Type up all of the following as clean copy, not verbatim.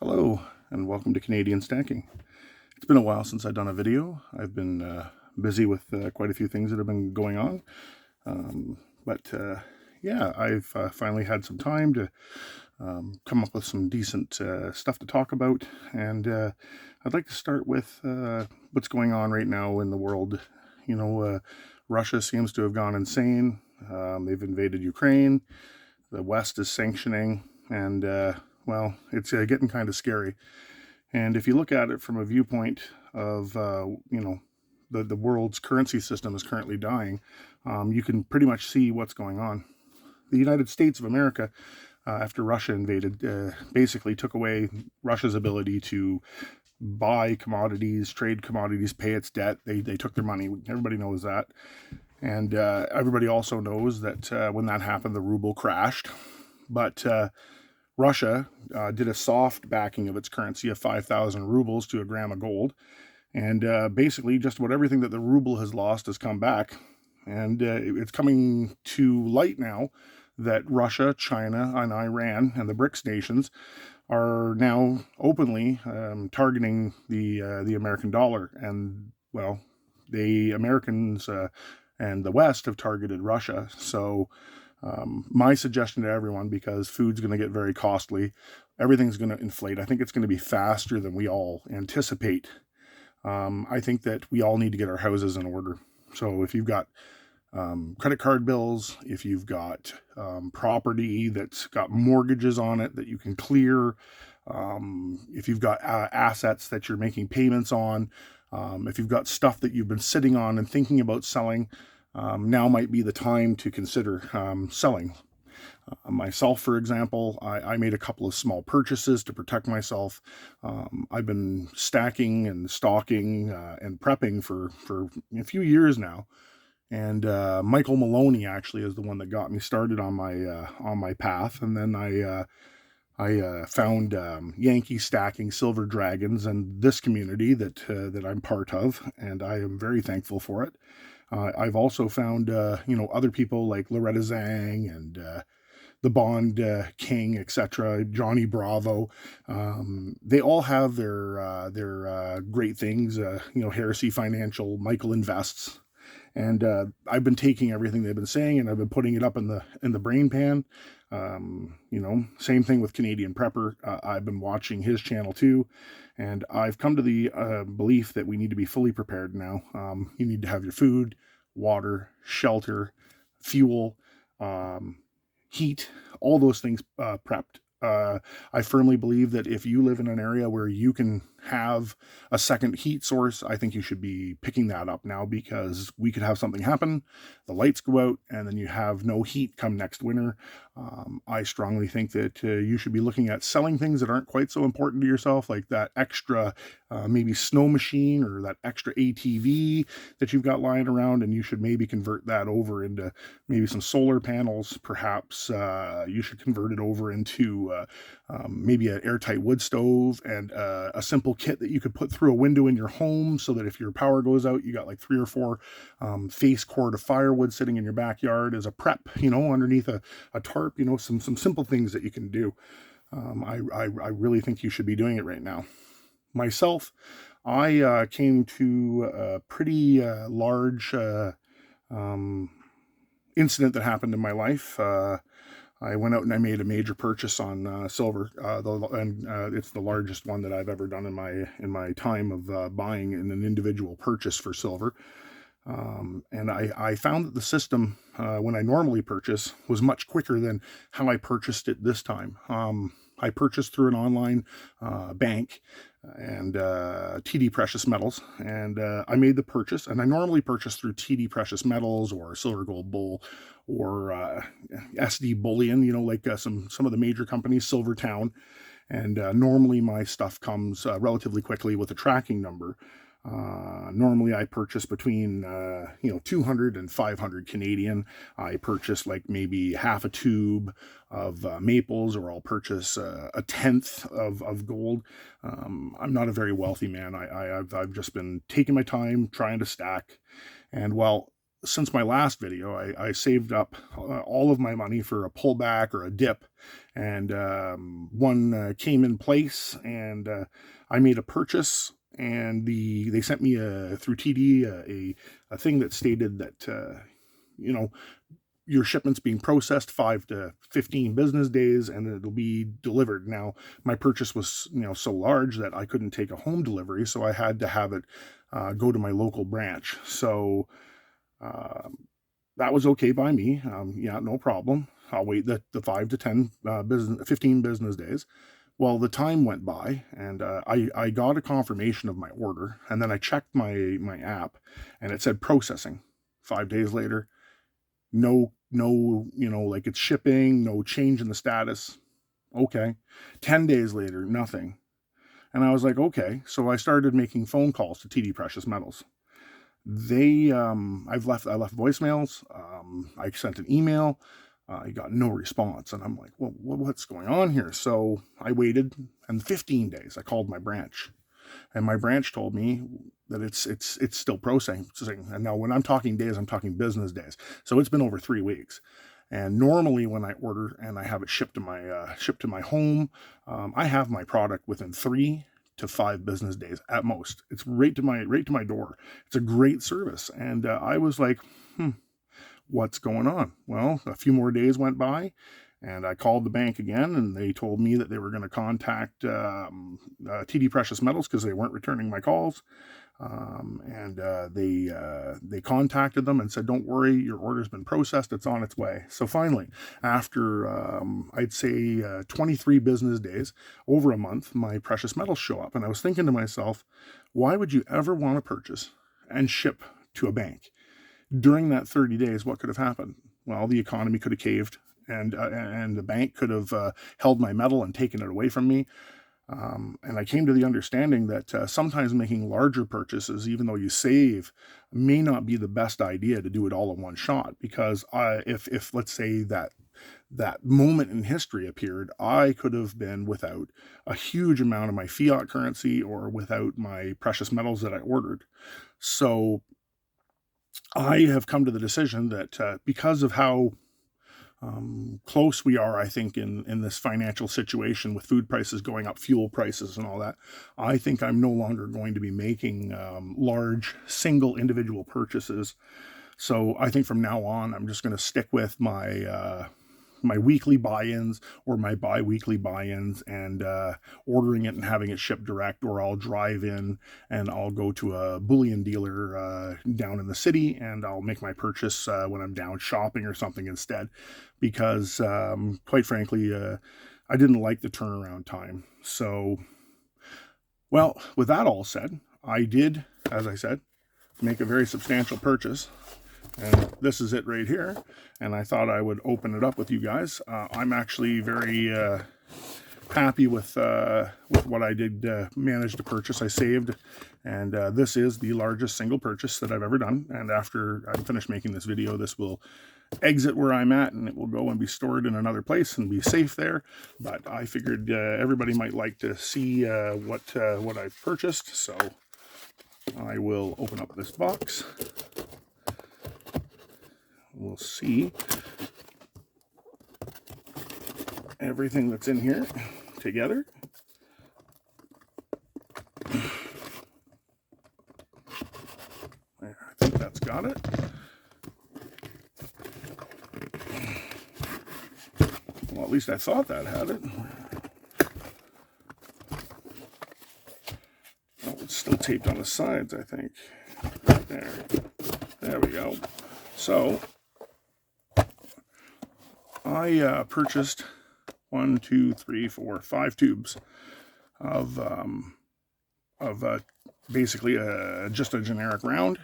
Hello, and welcome to Canadian Stacking. It's been a while since I've done a video. I've been busy with quite a few things that have been going on. Um, but yeah, I've finally had some time to come up with some decent stuff to talk about. And I'd like to start with what's going on right now in the world. Russia seems to have gone insane. They've invaded Ukraine. The West is sanctioning, and well, it's getting kind of scary. And if you look at it from a viewpoint of, the world's currency system is currently dying, you can pretty much see what's going on. The United States of America, after Russia invaded, basically took away Russia's ability to buy commodities, trade commodities, pay its debt. They took their money. Everybody knows that. And everybody also knows that when that happened, the ruble crashed. But Russia did a soft backing of its currency of 5,000 rubles to a gram of gold. And basically, just about everything that the ruble has lost has come back. And it's coming to light now that Russia, China, and Iran, and the BRICS nations are now openly targeting the American dollar. And, well, the Americans and the West have targeted Russia. So my suggestion to everyone, because food's going to get very costly, everything's going to inflate. I think it's going to be faster than we all anticipate. I think that we all need to get our houses in order. So if you've got credit card bills, if you've got property that's got mortgages on it that you can clear, if you've got assets that you're making payments on, if you've got stuff that you've been sitting on and thinking about selling, now might be the time to consider selling. Myself, for example, I made a couple of small purchases to protect myself. I've been stacking and stocking and prepping for a few years now. And Michael Maloney actually is the one that got me started on my path. And then I found Yankee Stacking Silver Dragons and this community that I'm part of, and I am very thankful for it. I've also found other people like Loretta Zhang and the Bond King, etc. Johnny Bravo. They all have their great things. Heresy Financial, Michael Invests. And I've been taking everything they've been saying and I've been putting it up in the brain pan. Same thing with Canadian Prepper. I've been watching his channel too, and I've come to the belief that we need to be fully prepared now. You need to have your food, water, shelter, fuel, heat, all those things prepped. I firmly believe that if you live in an area where you can have a second heat source, I think you should be picking that up now, because we could have something happen, the lights go out, and then you have no heat come next winter. I strongly think that you should be looking at selling things that aren't quite so important to yourself, like that extra maybe snow machine or that extra ATV that you've got lying around, and you should maybe convert that over into maybe some solar panels. Perhaps you should convert it over into maybe an airtight wood stove and a simple kit that you could put through a window in your home, so that if your power goes out, you got like 3 or 4 face cord of firewood sitting in your backyard as a prep, underneath a tarp, some simple things that you can do. I really think you should be doing it right now. Myself, I came to a pretty large incident that happened in my life. I went out and I made a major purchase on silver, and it's the largest one that I've ever done in my time of buying in an individual purchase for silver. And I found that the system, when I normally purchase, was much quicker than how I purchased it this time. I purchased through an online bank and TD Precious Metals, and I made the purchase. And I normally purchase through TD Precious Metals or Silver Gold Bull or SD Bullion, like some of the major companies, SilverTown. And normally my stuff comes relatively quickly with a tracking number. Normally I purchase between 200 and 500 Canadian. I purchase like maybe half a tube of maples, or I'll purchase a tenth of gold. I'm not a very wealthy man. I've just been taking my time trying to stack, and while since my last video, I saved up all of my money for a pullback or a dip, and one came in place, and I made a purchase, and they sent me through TD a thing that stated that you know, your shipment's being processed 5 to 15 business days, and it'll be delivered. Now, my purchase was, so large that I couldn't take a home delivery, so I had to have it go to my local branch. So that was okay by me. Yeah, no problem. I'll wait the 5 to 10 15 business days. Well, the time went by, and I got a confirmation of my order, and then I checked my app, and it said processing. 5 days later, no, like it's shipping, no change in the status. Okay. 10 days later, nothing. And I was like, okay. So I started making phone calls to TD Precious Metals. I left voicemails. I sent an email. I got no response. And I'm like, well, what's going on here? So I waited, and 15 days, I called my branch. And my branch told me that it's still processing. And now when I'm talking days, I'm talking business days. So it's been over 3 weeks. And normally when I order and I have it shipped to my home, I have my product within 3 to 5 business days at most. It's right to my door. It's a great service. And I was like, what's going on? Well, a few more days went by, and I called the bank again, and they told me that they were going to contact TD Precious Metals because they weren't returning my calls. They contacted them and said, don't worry, your order's been processed, it's on its way. So finally, after I'd say 23 business days, over a month, my precious metals show up. And I was thinking to myself, why would you ever want to purchase and ship to a bank? During that 30 days, what could have happened? Well, the economy could have caved, and the bank could have held my metal and taken it away from me. And I came to the understanding that sometimes making larger purchases, even though you save, may not be the best idea to do it all in one shot. Because if let's say that moment in history appeared, I could have been without a huge amount of my fiat currency or without my precious metals that I ordered. So I have come to the decision that because of how close we are, I think, in this financial situation with food prices going up, fuel prices and all that, I think I'm no longer going to be making large single individual purchases. So I think from now on, I'm just going to stick with my weekly buy-ins or my bi-weekly buy-ins, and ordering it and having it shipped direct, or I'll drive in and I'll go to a bullion dealer down in the city, and I'll make my purchase when I'm down shopping or something instead, because quite frankly, I didn't like the turnaround time. So, well, with that all said, I did, as I said, make a very substantial purchase. And this is it right here, and I thought I would open it up with you guys. I'm actually very happy with what I did manage to purchase. I saved, and this is the largest single purchase that I've ever done. And after I'm finished making this video, this will exit where I'm at, and it will go and be stored in another place and be safe there. But I figured everybody might like to see what I've purchased, so I will open up this box. We'll see everything that's in here together. I think that's got it. Well, at least I thought that had it. Oh, it's still taped on the sides, I think. Right there. There we go. So I purchased 1, 2, 3, 4, 5 tubes of basically just a generic round.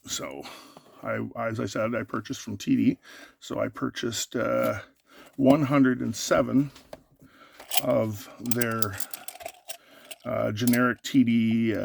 So as I said, I purchased from TD. So I purchased 107 of their generic TD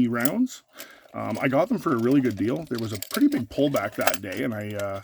rounds. I got them for a really good deal. There was a pretty big pullback that day, and I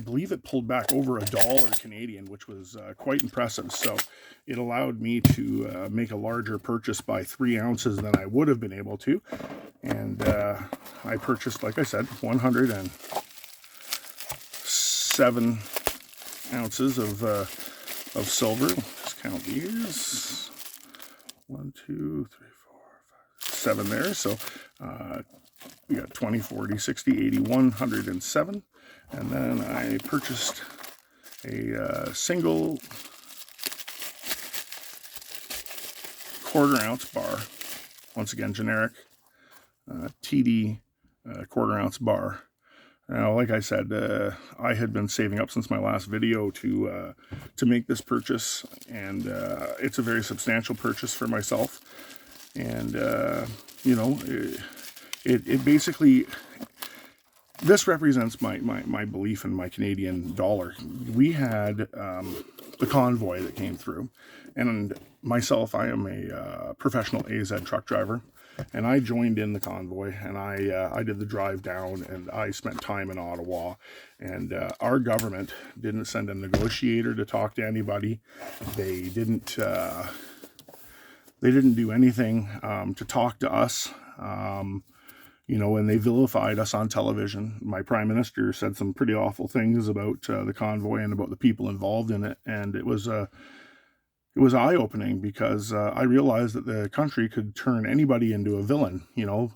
believe it pulled back over $1 Canadian, which was quite impressive. So it allowed me to make a larger purchase by 3 ounces than I would have been able to. And I purchased, like I said, 107 ounces of silver. Let's count these. 1, 2, 3, 4, 5, 7 there. So we got 20, 40, 60, 80, 107. And then I purchased a single quarter-ounce bar. Once again, generic TD quarter-ounce bar. Now, like I said, I had been saving up since my last video to make this purchase, and it's a very substantial purchase for myself. And you know, it basically, this represents my belief in my Canadian dollar. We had the convoy that came through, and myself, I am a professional AZ truck driver. And I joined in the convoy, and I did the drive down, and I spent time in Ottawa. And our government didn't send a negotiator to talk to anybody. They didn't do anything to talk to us. You know, and they vilified us on television. My prime minister said some pretty awful things about the convoy and about the people involved in it, and it was eye-opening, because I realized that the country could turn anybody into a villain. You know,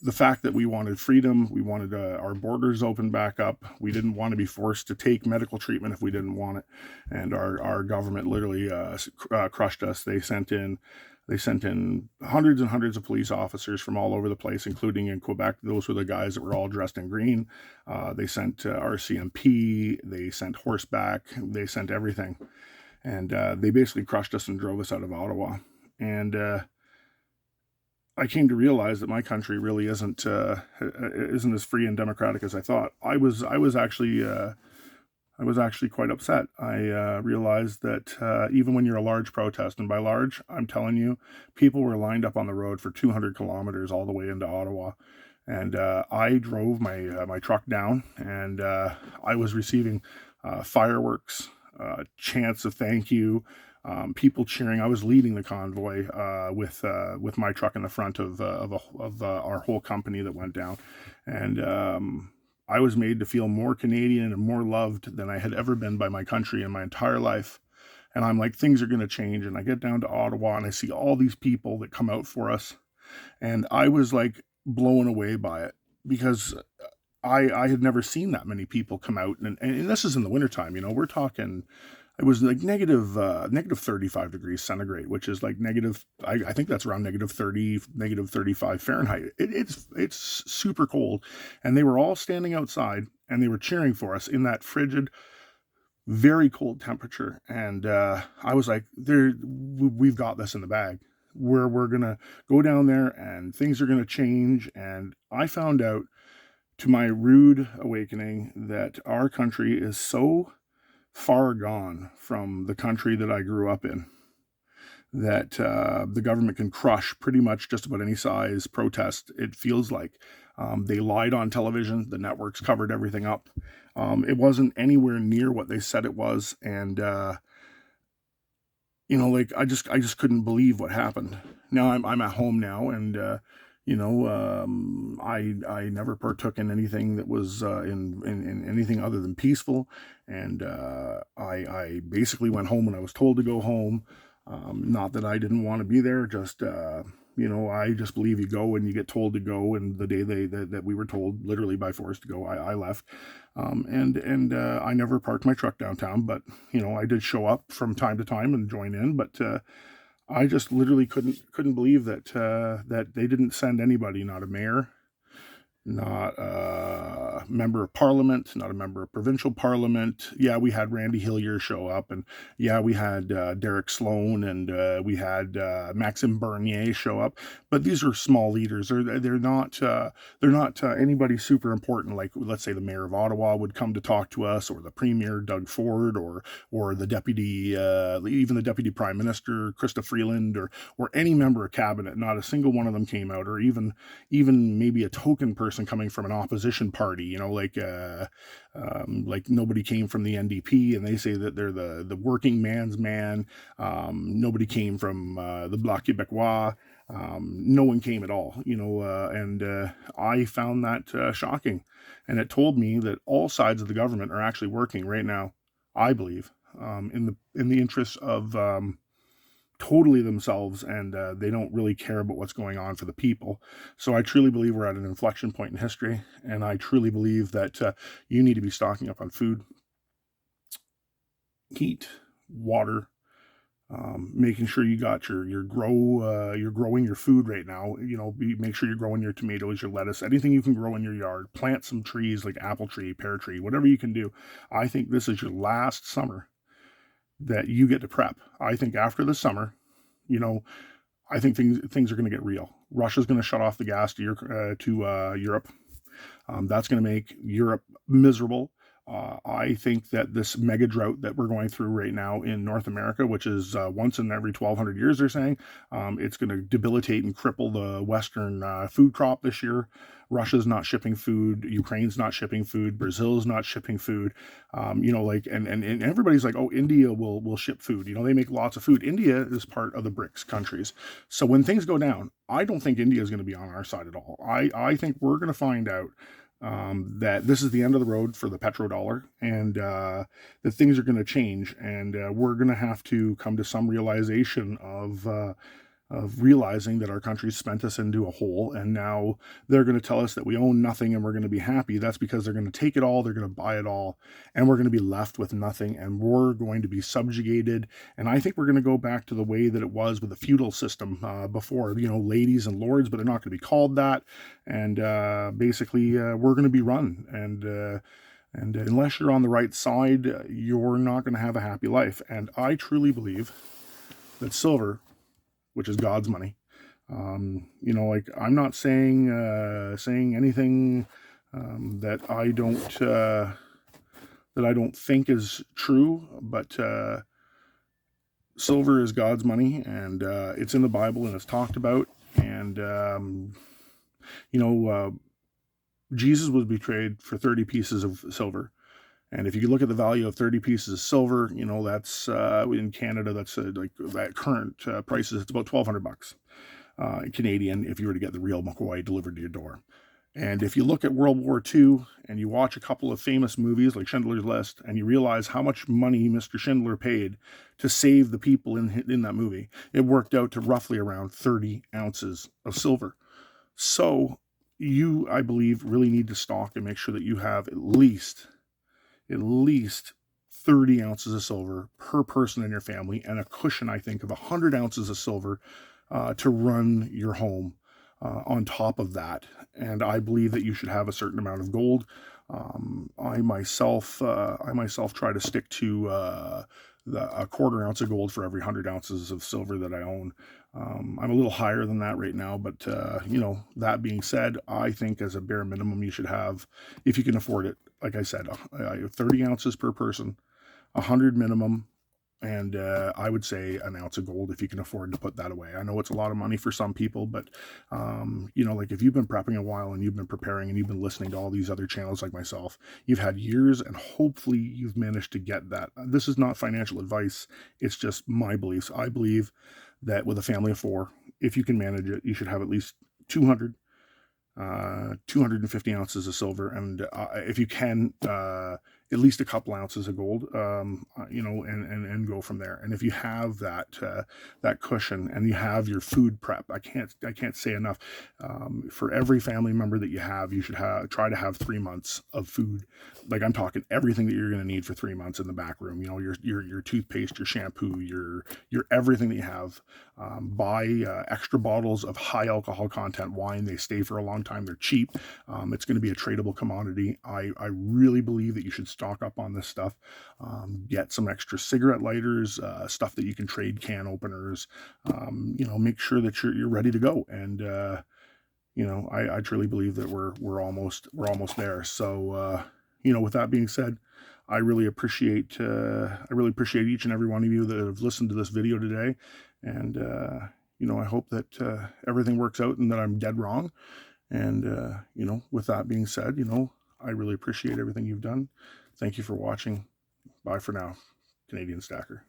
the fact that we wanted freedom, we wanted our borders open back up, we didn't want to be forced to take medical treatment if we didn't want it, and our government literally crushed us. They sent in hundreds and hundreds of police officers from all over the place, including in Quebec. Those were the guys that were all dressed in green. They sent RCMP, they sent horseback, they sent everything. And they basically crushed us and drove us out of Ottawa. And I came to realize that my country really isn't as free and democratic as I thought. I was actually quite upset. I realized that even when you're a large protest, and by large, I'm telling you, people were lined up on the road for 200 kilometers all the way into Ottawa. And I drove my truck down, and I was receiving fireworks, chants of thank you, people cheering. I was leading the convoy with my truck in the front of our whole company that went down, and I was made to feel more Canadian and more loved than I had ever been by my country in my entire life. And I'm like, things are going to change. And I get down to Ottawa, and I see all these people that come out for us, and I was like blown away by it, because I had never seen that many people come out, and this is in the wintertime. You know, we're talking, it was like negative 35 degrees centigrade, which is like negative, I think that's around negative 30, negative 35 Fahrenheit. It's super cold, and they were all standing outside, and they were cheering for us in that frigid, very cold temperature. And I was like, we've got this in the bag. We're gonna go down there, and things are gonna change. And I found out, to my rude awakening, that our country is so far gone from the country that I grew up in that the government can crush pretty much just about any size protest. It feels like they lied on television. The networks covered everything up. It wasn't anywhere near what they said it was, and you know, like I just couldn't believe what happened. Now I'm at home now, and you know, I never partook in anything that was in anything other than peaceful, and I basically went home when I was told to go home. Not that I didn't want to be there, just you know, I just believe you go and you get told to go, and the day that we were told literally by force to go, I left, and I never parked my truck downtown, but you know, I did show up from time to time and join in, but I just literally couldn't believe that that they didn't send anybody, not a mayor, not a member of parliament, not a member of provincial parliament. Yeah, we had Randy Hillier show up, and yeah, we had Derek Sloan, and we had Maxime Bernier show up. But these are small leaders. They're not anybody super important. Like, let's say the mayor of Ottawa would come to talk to us, or the premier Doug Ford, or the deputy, even the deputy prime minister Krista Freeland, or any member of cabinet. Not a single one of them came out, or even maybe a token person coming from an opposition party, like nobody came from the NDP, and they say that they're the working man's man. Nobody came from the Bloc Québécois. No one came at all, and I found that shocking. And it told me that all sides of the government are actually working right now, I believe, in the interests of totally themselves, and they don't really care about what's going on for the people. So I truly believe we're at an inflection point in history, and I truly believe that you need to be stocking up on food, heat, water, making sure you got you're growing your food right now. Make sure you're growing your tomatoes, your lettuce, anything you can grow in your yard. Plant some trees like apple tree, pear tree, whatever you can do. I think this is your last summer that you get to prep. I think after the summer, I think things are going to get real. Russia's going to shut off the gas to Europe. That's going to make Europe miserable. I think that this mega drought that we're going through right now in North America, which is once in every 1,200 years, they're saying, it's going to debilitate and cripple the Western food crop this year. Russia's not shipping food. Ukraine's not shipping food. Brazil's not shipping food. And everybody's like, oh, India will ship food. They make lots of food. India is part of the BRICS countries. So when things go down, I don't think India is going to be on our side at all. I think we're going to find out that this is the end of the road for the petrodollar, and that things are going to change, and we're going to have to come to some realization of realizing that our country's spent us into a hole, and now they're going to tell us that we own nothing and we're going to be happy. That's because they're going to take it all, they're going to buy it all, and we're going to be left with nothing, and we're going to be subjugated. And I think we're going to go back to the way that it was with the feudal system before, ladies and lords, but they're not going to be called that. And basically, we're going to be run. And unless you're on the right side, you're not going to have a happy life. And I truly believe that silver, which is God's money. I'm not saying anything that I don't think is true, but silver is God's money, and it's in the Bible and it's talked about. And Jesus was betrayed for 30 pieces of silver. And if you look at the value of 30 pieces of silver, that's in Canada, that's like at current prices, it's about $1,200 Canadian if you were to get the real McCoy delivered to your door. And if you look at World War II and you watch a couple of famous movies like Schindler's List, and you realize how much money Mr. Schindler paid to save the people in that movie, it worked out to roughly around 30 ounces of silver. So you, I believe, really need to stock and make sure that you have at least 30 ounces of silver per person in your family, and a cushion, I think, of 100 ounces of silver to run your home on top of that. And I believe that you should have a certain amount of gold. I myself try to stick to a quarter ounce of gold for every 100 ounces of silver that I own. I'm a little higher than that right now, but that being said, I think as a bare minimum you should have, if you can afford it, like I said, 30 ounces per person, 100 minimum, and I would say an ounce of gold if you can afford to put that away. I know it's a lot of money for some people, but if you've been prepping a while and you've been preparing and you've been listening to all these other channels like myself, you've had years, and hopefully you've managed to get that. This is not financial advice. It's just my beliefs. I believe that with a family of 4, if you can manage it, you should have at least 250 ounces of silver. And if you can, at least a couple ounces of gold, you know, and go from there. And if you have that cushion and you have your food prep, I can't say enough. For every family member that you have, you should try to have 3 months of food. Like, I'm talking everything that you're going to need for 3 months in the back room. You know, your toothpaste, your shampoo, your everything that you have. Buy extra bottles of high alcohol content wine. They stay for a long time. They're cheap. It's going to be a tradable commodity. I really believe that you should stock up on this stuff. Get some extra cigarette lighters, stuff that you can trade, can openers. You know, make sure that you're ready to go. And you know, I truly believe that we're almost there. So you know, with that being said, I really appreciate each and every one of you that have listened to this video today. And you know, I hope that everything works out and that I'm dead wrong. And you know, with that being said, you know, I really appreciate everything you've done. Thank you for watching. Bye for now. Canadian Stacker.